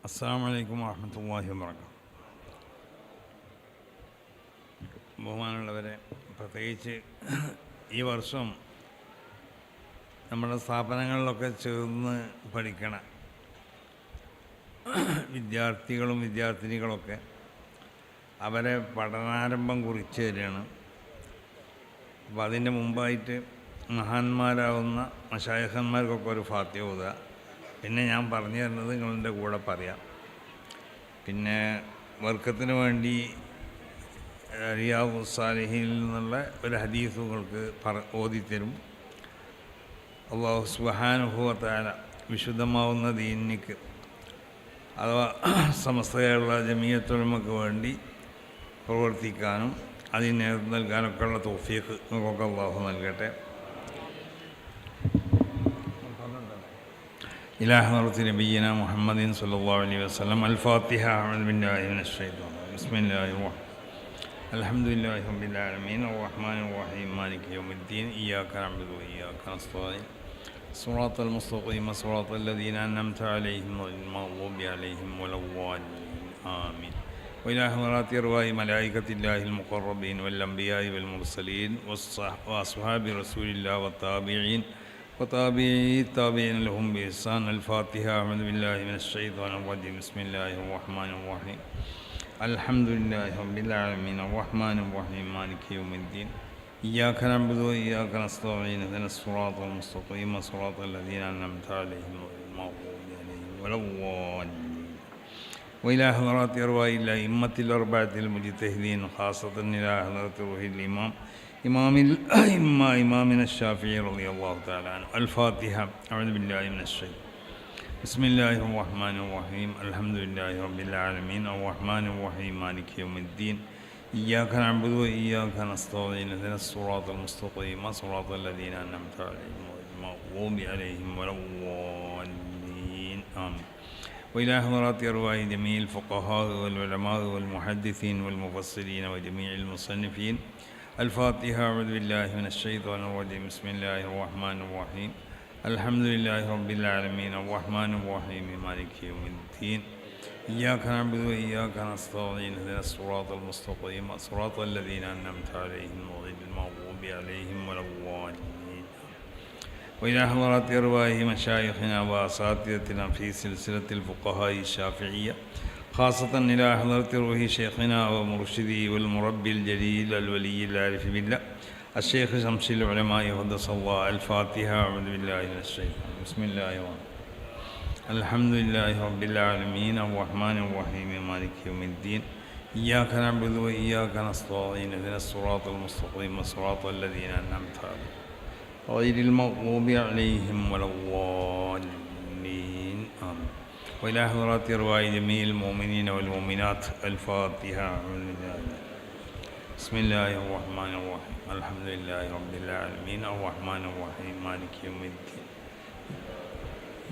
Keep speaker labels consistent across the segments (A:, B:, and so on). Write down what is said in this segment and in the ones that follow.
A: അസ്സലാമു അലൈക്കും വറഹ്മത്തുള്ളാഹി വബറകാതുഹു. ബഹുമാനമുള്ളവരെ, പ്രത്യേകിച്ച് ഈ വർഷം നമ്മുടെ സ്ഥാപനങ്ങളിലൊക്കെ ചേർന്ന് പഠിക്കണ വിദ്യാർത്ഥികളും വിദ്യാർത്ഥിനികളൊക്കെ അവരെ പഠനാരംഭം കുറിച്ച് തരികയാണ്. അപ്പോൾ അതിൻ്റെ മുമ്പായിട്ട് മഹാന്മാരാവുന്ന മശായിഖന്മാർക്കൊക്കെ ഒരു ഫാത്തിഹ ഓതുക. പിന്നെ ഞാൻ പറഞ്ഞു തരുന്നത് നിങ്ങളുടെ കൂടെ പറയാം. പിന്നെ വർക്കത്തിന് വേണ്ടി റിയാദുസ് സാലിഹീനിൽ നിന്നുള്ള ഒരു ഹദീസ് നിങ്ങൾക്ക് ഓതിത്തരും. അല്ലാഹു സുബ്ഹാനഹു വ തആല വിശുദ്ധമാവുന്ന ദീനിക്ക് അഥവാ സമസ്ത കേരള ജമിയത്തുൽ ഉലമക്ക് വേണ്ടി പ്രവർത്തിക്കാനും അതിന് നേതൃത്വം നൽകാനൊക്കെ ഉള്ള തൗഫീഖ് നമുക്കൊക്കെ അല്ലാഹു നൽകട്ടെ. ഇലാ ഹദ്റത്തി നബിയ്യിനാ മുഹമ്മദിൻ സ്വല്ലല്ലാഹു അലൈഹി വസല്ലം. അൽ ഫാത്തിഹ. അഊദു ബില്ലാഹി മിനശ് ശൈത്വാനിർ റജീം. ബിസ്മില്ലാഹിർ റഹ്മാനിർ റഹീം. അൽഹംദുലില്ലാഹി റബ്ബിൽ ആലമീൻ അർറഹ്മാനിർ റഹീം മാലികി യൗമിദ്ദീൻ. ഇയ്യാക നഅ്ബുദു വ ഇയ്യാക നസ്തഈൻ. സിറാത്തൽ മുസ്തഖീം സിറാത്തൽ ലദീന അൻഅംത അലൈഹിം ഗൈറിൽ മഗ്ദൂബി അലൈഹിം വലദ്ദാലിൻ. ആമീൻ. وإلى حضرات أرواح ملائكة الله المقربين والأنبياء والمرسلين وأصحاب رسول الله والتابعين وتابعي التابعين لهم بإحسان. الفاتحة. أعوذ بالله من الشيطان الرجيم. بسم الله الرحمن الرحيم. الحمد لله رب العالمين الرحمن الرحيم مالك يوم الدين. إياك نعبد وإياك نستعين اهدنا الصراط المستقيم صراط الذين أنعمت عليهم غير المغضوب عليهم ولا الضالين. وإلى حضرات أرواح الأئمة الأربعة المجتهدين خاصة إلى حضرة روح الإمام إمام الأئمة إمامنا الشافعي رضي الله تعالى عنه. الفاتحة. أعوذ بالله من الشيطان. بسم الله الرحمن الرحيم. الحمد لله رب العالمين الرحمن الرحيم مالك يوم الدين. إياك نعبد وإياك نستعين اهدنا الصراط المستقيم صراط الذين أنعمت عليهم غير المغضوب عليهم ولا الضالين. آمين. وإلى حضرات أرواح جميع الفقهاء والعلماء والمحدثين والمفسرين وجميع المصنفين. الفاتحة. أعوذ بالله من الشيطان الرجيم. بسم الله الرحمن الرحيم. الحمد لله رب العالمين الرحمن الرحيم مالك يوم الدين. إياك نعبد وإياك نستعين اهدنا الصراط المستقيم صراط الذين أنعمت عليهم غير المغضوب عليهم ولا الضالين. وإلى حضرات أرواح مشايخنا وأساتذتنا في سلسلة الفقهاء الشافعية خاصة إلى حضرة روح شيخنا ومرشدي والمربي الجليل الولي العارف بالله الشيخ شمس العلماء قدس الله. الفاتحة. أعوذ بالله من الشيطان. بسم الله الرحمن الرحيم. الحمد لله رب العالمين الرحمن الرحيم مالك يوم الدين. إياك نعبد وإياك نستعين اهدنا الصراط المستقيم صراط الذين أنعمت عليهم غير المغضوب عليهم ولا الضالين. آمين. وإلى حضرات أرواح جميع المؤمنين والمؤمنات. الفاتحة. بسم الله الرحمن الرحيم. الحمد لله رب العالمين الرحمن الرحيم مالك يوم الدين.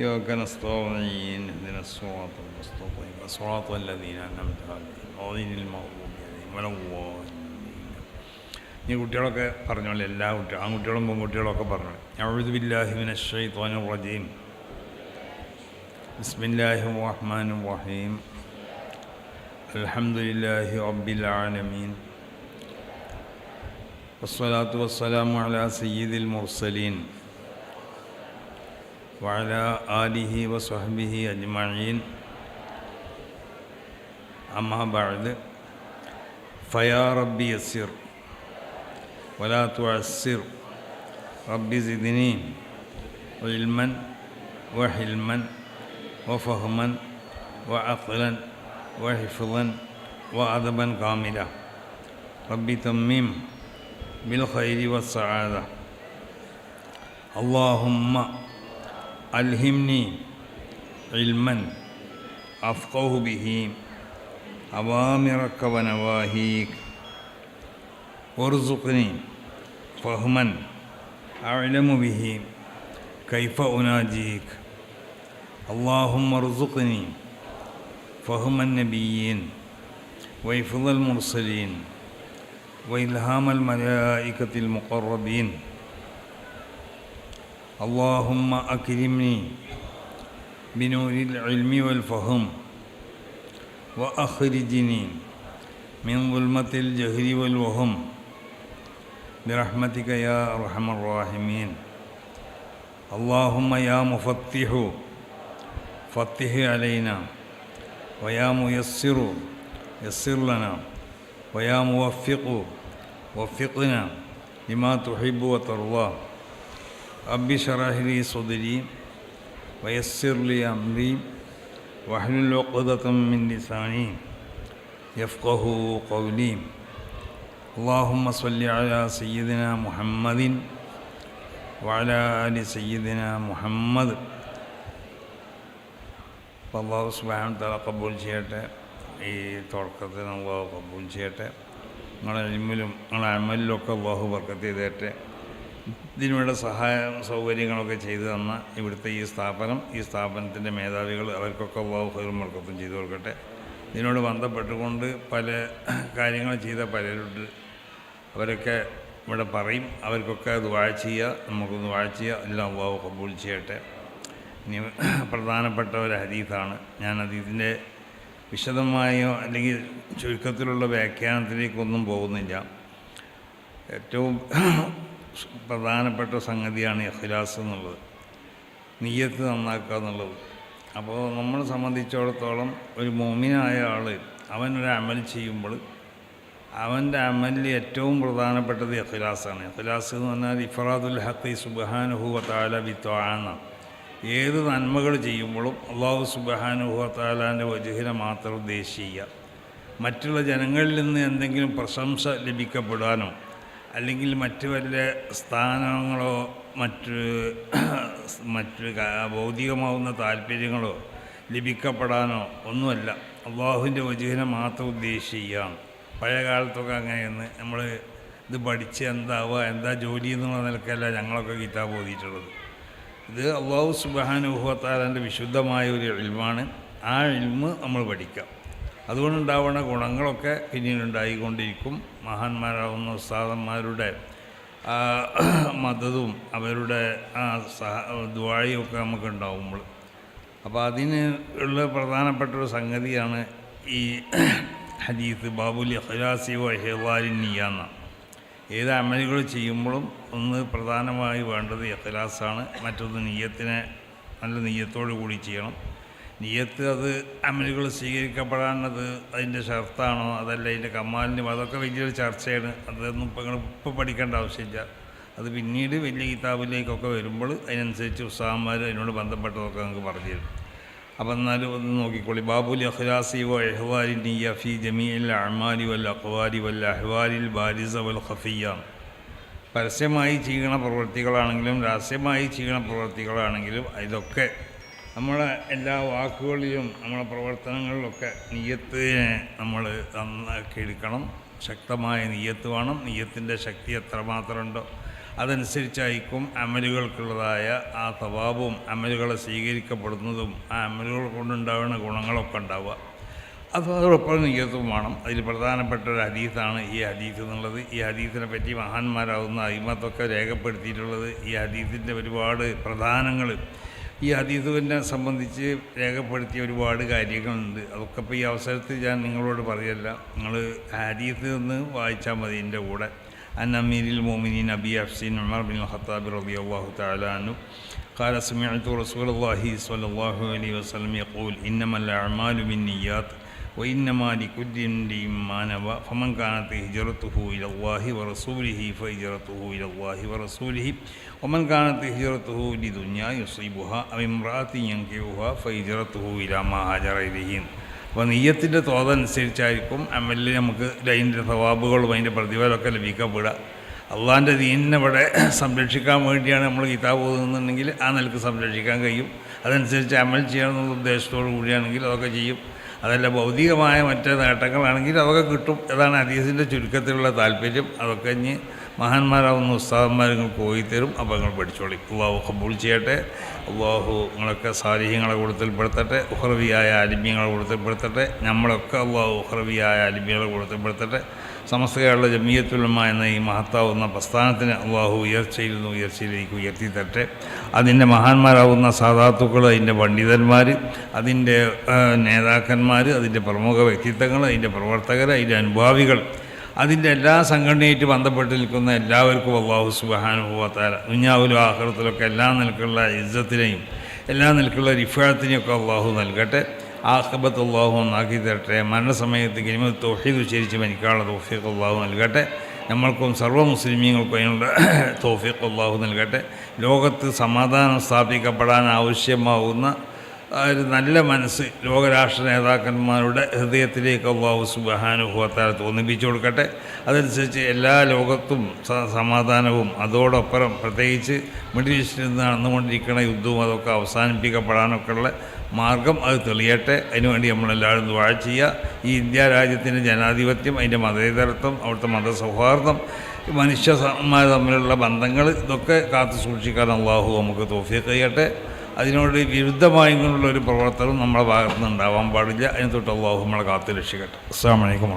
A: إياك نستعين اهدنا الصراط المستقيم صراط الذين أنعمت عليهم غير المغضوب عليهم ولا الضالين. ഈ കുട്ടികളൊക്കെ പറഞ്ഞോളൂ, എല്ലാ ആൺകുട്ടികളും പെൺകുട്ടികളൊക്കെ പറഞ്ഞു. അഊദു ബില്ലാഹി മിനശ് ശൈത്വാനിർ റജീം. ബിസ്മില്ലാഹിർ റഹ്മാനിർ റഹീം. അൽഹംദുലില്ലാഹി റബ്ബിൽ ആലമീൻ വസ്സലാത്തു വസ്സലാമു അലാ സയ്യിദിൽ മുർസലീൻ വഅലാ ആലിഹി വസ്വഹ്ബിഹി അജ്മഈൻ. അമ്മാ ബഅദ്. ഫയാ റബ്ബി യസ്സിർ ولا تعسر رب زدني علما وحلما وفهما وعقلا وحفظا وأدبا كاملا. رب تمم بالخير والسعادة. اللهم ألهمني علما أفقه به أوامرك ونواهيك وارزقني فهما أعلم به كيف أناجيك. اللهم ارزقني فهم النبيين وحفظ المرسلين وإلهام الملائكة المقربين. اللهم أكرمني بنور العلم والفهم وأخرجني من ظلمة الجهل والوهم برحمتك يا أرحم الراحمين. اللهم يا مفتح فتح علينا، ويا ميسر يسر لنا، ويا موفق وفقنا لما تحب وترضى. رب اشرح لي صدري ويسر لي أمري واحلل عقدة من لساني يفقه قولي. اللهم صل على سيدنا محمد وعلى آل سيدنا محمد. അപ്പോൾ അള്ളാഹു സുബ്ഹാനഹു വ തആല കബൂൽ ചെയ്യട്ടെ. ഈ തുടക്കത്തിൽ അള്ളാഹു കബൂൽ ചെയ്യട്ടെ. നിങ്ങളുടെ ഇൽമിലും നിങ്ങളുടെ അമലിലൊക്കെ അള്ളാഹു ബർക്കത്ത് ചെയ്തേട്ടെ. ഇതിനുള്ള സഹായ സൗകര്യങ്ങളൊക്കെ ചെയ്തു തന്ന ഇവിടുത്തെ ഈ സ്ഥാപനത്തിൻ്റെ മേധാവികൾ, അവർക്കൊക്കെ അള്ളാഹു ഖൈറും ബർക്കത്തും ചെയ്തു കൊടുക്കട്ടെ. ഇതിനോട് ബന്ധപ്പെട്ടുകൊണ്ട് പല കാര്യങ്ങൾ ചെയ്ത പലരുണ്ട്. അവരൊക്കെ ഇവിടെ പറയും. അവർക്കൊക്കെ ദുആ ചെയ്യുക, നമുക്കൊന്ന് ദുആ ചെയ്യുക. എല്ലാം അള്ളാഹു കബൂൽ ചെയ്യട്ടെ. ഇനി പ്രധാനപ്പെട്ട ഒരു ഹദീസാണ്. ഞാൻ ഹദീസിൻ്റെ വിശദമായോ അല്ലെങ്കിൽ ചുരുക്കത്തിലുള്ള വ്യാഖ്യാനത്തിലേക്കൊന്നും പോകുന്നില്ല. ഏറ്റവും പ്രധാനപ്പെട്ട സംഗതിയാണ് ഇഖ്ലാസ് എന്നുള്ളത്, നിയ്യത്ത് നന്നാക്കുക എന്നുള്ളത്. അപ്പോൾ നമ്മളെ സംബന്ധിച്ചിടത്തോളം ഒരു മുഅ്മിനായ ആൾ അവനൊരു അമൽ ചെയ്യുമ്പോൾ അവൻ്റെ അമലിൽ ഏറ്റവും പ്രധാനപ്പെട്ടത് ഇഖ്ലാസാണ്. ഇഖ്ലാസ് എന്ന് പറഞ്ഞാൽ ഇഫ്റാദുൽ ഹഖ് സുബ്ഹാനഹു വ തആല ബിത്വാഅ. ഏത് നന്മകൾ ചെയ്യുമ്പോഴും അല്ലാഹു സുബ്ഹാനഹു വ തആലാൻ്റെ വജ്ഹിനെ മാത്രം ഉദ്ദേശിക്കുക. മറ്റുള്ള ജനങ്ങളിൽ നിന്ന് എന്തെങ്കിലും പ്രശംസ ലഭിക്കപ്പെടാനോ അല്ലെങ്കിൽ മറ്റ് വല്ല സ്ഥാനങ്ങളോ മറ്റ് ഭൗതികമാവുന്ന താല്പര്യങ്ങളോ ലഭിക്കപ്പെടാനോ ഒന്നുമല്ല, അള്ളാഹുവിൻ്റെ വജ്ഹിനെ മാത്രം ഉദ്ദേശിക്കുകയാണ്. പഴയ കാലത്തൊക്കെ അങ്ങനെയെന്ന് നമ്മൾ ഇത് പഠിച്ച് എന്താ ജോലി എന്നുള്ള നിലക്കല്ല ഞങ്ങളൊക്കെ കിതാബ് ഓതിയിട്ടുള്ളത്. ഇത് അല്ലാഹു സുബ്ഹാനഹു വ തആലയുടെ വിശുദ്ധമായ ഒരു ഇൽമാണ്. ആ ഇൽമ് നമ്മൾ പഠിക്കാം. അതുകൊണ്ടുണ്ടാവുന്ന ഗുണങ്ങളൊക്കെ പിന്നീട് ഉണ്ടായിക്കൊണ്ടിരിക്കും. മഹാന്മാരാകുന്ന ഉസ്താദന്മാരുടെ മദതും അവരുടെ ദുആയും ഒക്കെ നമുക്ക് ഉണ്ടാവുമ്പോൾ, അപ്പോൾ അതിന് ഉള്ള പ്രധാനപ്പെട്ടൊരു സംഗതിയാണ് ഈ ഹദീസ് ബാബുൽ ഇഖ്ലാസി വ ഇഹ്വാലിൻ നിയ്യ എന്ന. ഏത് അമലുകൾ ചെയ്യുമ്പോഴും ഒന്ന് പ്രധാനമായി വേണ്ടത് ഇഖ്ലാസാണ്. മറ്റൊന്ന് നിയ്യത്തിനെ നല്ല നിയ്യത്തോടു കൂടി ചെയ്യണം. നിയ്യത്ത് അത് അമലുകൾ സ്വീകരിക്കപ്പെടാനത് അതിൻ്റെ ഷർത്താണോ അതല്ല അതിൻ്റെ കമാലിനും, അതൊക്കെ വലിയൊരു ചർച്ചയാണ്. അതൊന്നും ഇപ്പോൾ പഠിക്കേണ്ട ആവശ്യമില്ല. അത് പിന്നീട് വലിയ കിതാബിലേക്കൊക്കെ വരുമ്പോൾ അതിനനുസരിച്ച് ഉസ്താദന്മാർ അതിനോട് ബന്ധപ്പെട്ടതൊക്കെ നമുക്ക് പറഞ്ഞു തരും. അപ്പം എന്നാലും ഒന്ന് നോക്കിക്കോളി. ബാബുൽ ഇഖ്ലാസി വ ഇഹ്വാലിൻ നിയ്യ ഫി ജമീഇൽ അഅ്മാലി വൽ അഖ്വാലി വൽ അഹ്വാലിൽ ബാരിസ വൽ ഖഫിയ്യ. പരസ്യമായി ചെയ്യുന്ന പ്രവൃത്തികളാണെങ്കിലും രഹസ്യമായി ചെയ്യുന്ന പ്രവൃത്തികളാണെങ്കിലും ഇതൊക്കെ നമ്മളെ എല്ലാ വാക്കുകളിലും നമ്മളെ പ്രവർത്തനങ്ങളിലൊക്കെ നിയ്യത്തിനെ നമ്മൾ നന്നാക്കി എടുക്കണം. ശക്തമായ നിയ്യത്ത് വേണം. നിയ്യത്തിൻ്റെ ശക്തി എത്രമാത്രമുണ്ടോ അതനുസരിച്ചായിരിക്കും അമലുകൾക്കുള്ളതായ ആ തവാബും അമലുകളെ സ്വീകരിക്കപ്പെടുന്നതും ആ അമലുകൾ കൊണ്ടുണ്ടാവുന്ന ഗുണങ്ങളൊക്കെ ഉണ്ടാവുക. അതോടൊപ്പം നിയ്യത്തും വേണം. അതിൽ പ്രധാനപ്പെട്ട ഒരു ഹദീസാണ് ഈ ഹദീസ് എന്നുള്ളത്. ഈ ഹദീസിനെ പറ്റി മഹാന്മാരാകുന്ന അയിമത്തൊക്കെ രേഖപ്പെടുത്തിയിട്ടുള്ളത്. ഈ ഹദീസിൻ്റെ ഒരുപാട് പ്രധാനങ്ങൾ ഈ ഹദീസിനെ സംബന്ധിച്ച് രേഖപ്പെടുത്തിയ ഒരുപാട് കാര്യങ്ങളുണ്ട്. അതൊക്കെ ഇപ്പോൾ ഈ അവസരത്തിൽ ഞാൻ നിങ്ങളോട് പറയല്ല. നിങ്ങൾ ഹദീസ് ഒന്ന് വായിച്ചാൽ മതി. എൻ്റെ കൂടെ അൻ അമീരിൽ മുഅ്മിനീൻ അബി ഹഫ്സിൻ ഉമർ ബിൻ ഖത്താബ് റളിയല്ലാഹു തആല അൻഹു قال سمعت رسول الله صلى الله عليه وسلم يقول إنما الأعمال بالنيات وإنما لكل امرئ ما نوى فمن كانت هجرته إلى الله ورسوله فهجرته إلى الله ورسوله ومن كانت هجرته لدنيا يصيبها أو امرأة ينكحها فهجرته إلى ما هاجر إليه. അപ്പോൾ നിയ്യത്തിൻ്റെ തോതനുസരിച്ചായിരിക്കും അമലിൽ നമുക്ക് അതിൻ്റെ സവാബുകളും അതിൻ്റെ പ്രതിഫലമൊക്കെ ലഭിക്കപ്പെടുക. അള്ളാഹിൻ്റെ ദീനിനെ ഇവിടെ സംരക്ഷിക്കാൻ വേണ്ടിയാണ് നമ്മൾ കിതാബ് ഓതുന്നുണ്ടെങ്കിൽ ആ നിലക്ക് സംരക്ഷിക്കാൻ കഴിയും. അതനുസരിച്ച് അമൽ ചെയ്യണമെന്നുള്ള ഉദ്ദേശത്തോടു കൂടിയാണെങ്കിൽ അതൊക്കെ ചെയ്യും. അതല്ല ഭൗതികമായ മറ്റ് നേട്ടങ്ങളാണെങ്കിൽ അതൊക്കെ കിട്ടും. അതാണ് ഹദീസിൻ്റെ ചുരുക്കത്തിലുള്ള താല്പര്യം. അതൊക്കെ ഇനി മഹാന്മാരാവുന്ന ഉസ്താദന്മാർ നിങ്ങൾക്ക് പോയി തരും. അപ്പോൾ നിങ്ങൾ പഠിച്ചോളി. അള്ളാഹു ഖബൂൽ ചെയ്യട്ടെ. അള്ളാഹു നിങ്ങളൊക്കെ സാലിഹ്യങ്ങളെ കൂട്ടത്തിൽപ്പെടുത്തട്ടെ, ഉഖ്റവിയായ ആലിമ്യങ്ങളെ കൂട്ടത്തിൽപ്പെടുത്തട്ടെ. നമ്മളൊക്കെ അള്ളാഹു ഉഖ്റവിയായ ആലിമ്യങ്ങളെ കൂട്ടത്തിൽപ്പെടുത്തട്ടെ. സമസ്ത കേരള ജമിയത്തുൽ ഉലമ എന്ന ഈ മഹത്താവുന്ന പ്രസ്ഥാനത്തിന് അള്ളാഹു ഉയർച്ചയിൽ നിന്ന് ഉയർച്ചയിലേക്ക് ഉയർത്തി തരട്ടെ. അതിൻ്റെ മഹാന്മാരാവുന്ന സാദാത്തുക്കൾ, അതിൻ്റെ പണ്ഡിതന്മാർ, അതിൻ്റെ നേതാക്കന്മാർ, അതിൻ്റെ പ്രമുഖ വ്യക്തിത്വങ്ങൾ, അതിൻ്റെ പ്രവർത്തകർ, അതിൻ്റെ അനുഭാവികൾ, അതിൻ്റെ എല്ലാ സംഘടനയായിട്ട് ബന്ധപ്പെട്ട് നിൽക്കുന്ന എല്ലാവർക്കും അള്ളാഹു സുബ്ഹാനഹു വ തആല ദുനിയാവിലും ആഖിറത്തിലൊക്കെ എല്ലാ നിലക്കുള്ള ഇസ്സത്തിനെയും എല്ലാ നിലക്കുള്ള റിഫാഅത്തിനെയൊക്കെ അള്ളാഹു നൽകട്ടെ. ആഖിബത്ത് അള്ളാഹു ഒന്നാക്കി തരട്ടെ. മരണസമയത്ത് കലിമത്ത് തൗഹീദ് ഉച്ചരിച്ച് മരിക്കാനുള്ള തൗഫീഖ് അള്ളാഹു നൽകട്ടെ. നമ്മൾക്കും സർവ്വ മുസ്ലിമീങ്ങൾക്കും അതിനുള്ള തൗഫീഖ് അള്ളാഹു നൽകട്ടെ. ലോകത്ത് സമാധാനം സ്ഥാപിക്കപ്പെടാൻ ആവശ്യമാവുന്ന ഒരു നല്ല മനസ്സ് ലോകരാഷ്ട്ര നേതാക്കന്മാരുടെ ഹൃദയത്തിലേക്ക് അള്ളാഹു സുബ്ഹാനഹു വ തആല തോന്നിപ്പിച്ചു കൊടുക്കട്ടെ. അതനുസരിച്ച് എല്ലാ ലോകത്തും സമാധാനവും അതോടൊപ്പം പ്രത്യേകിച്ച് മിഡിൽ ഈസ്റ്റിൽ നിന്ന് നടന്നുകൊണ്ടിരിക്കുന്ന യുദ്ധവും അതൊക്കെ അവസാനിപ്പിക്കപ്പെടാനൊക്കെയുള്ള മാർഗം അത് തെളിയട്ടെ. അതിനുവേണ്ടി നമ്മളെല്ലാവരും ദുആ ചെയ്യുക. ഈ ഇന്ത്യ രാജ്യത്തിൻ്റെ ജനാധിപത്യം, അതിൻ്റെ മതേതരത്വം, അവിടുത്തെ മതസൗഹാർദ്ദം, മനുഷ്യന്മാർ തമ്മിലുള്ള ബന്ധങ്ങൾ, ഇതൊക്കെ കാത്തു സൂക്ഷിക്കാൻ അള്ളാഹു നമുക്ക് തൗഫീഖ് ചെയ്യട്ടെ. അതിനോട് വിരുദ്ധമായിട്ടുള്ളൊരു പ്രവർത്തനം നമ്മുടെ ഭാഗത്തുനിന്ന് ഉണ്ടാവാൻ പാടില്ല. അതിനെ തൊട്ട് അള്ളാഹു നമ്മളെ കാത്തു രക്ഷിക്കട്ടെ. അസ്സലാമു അലൈക്കും.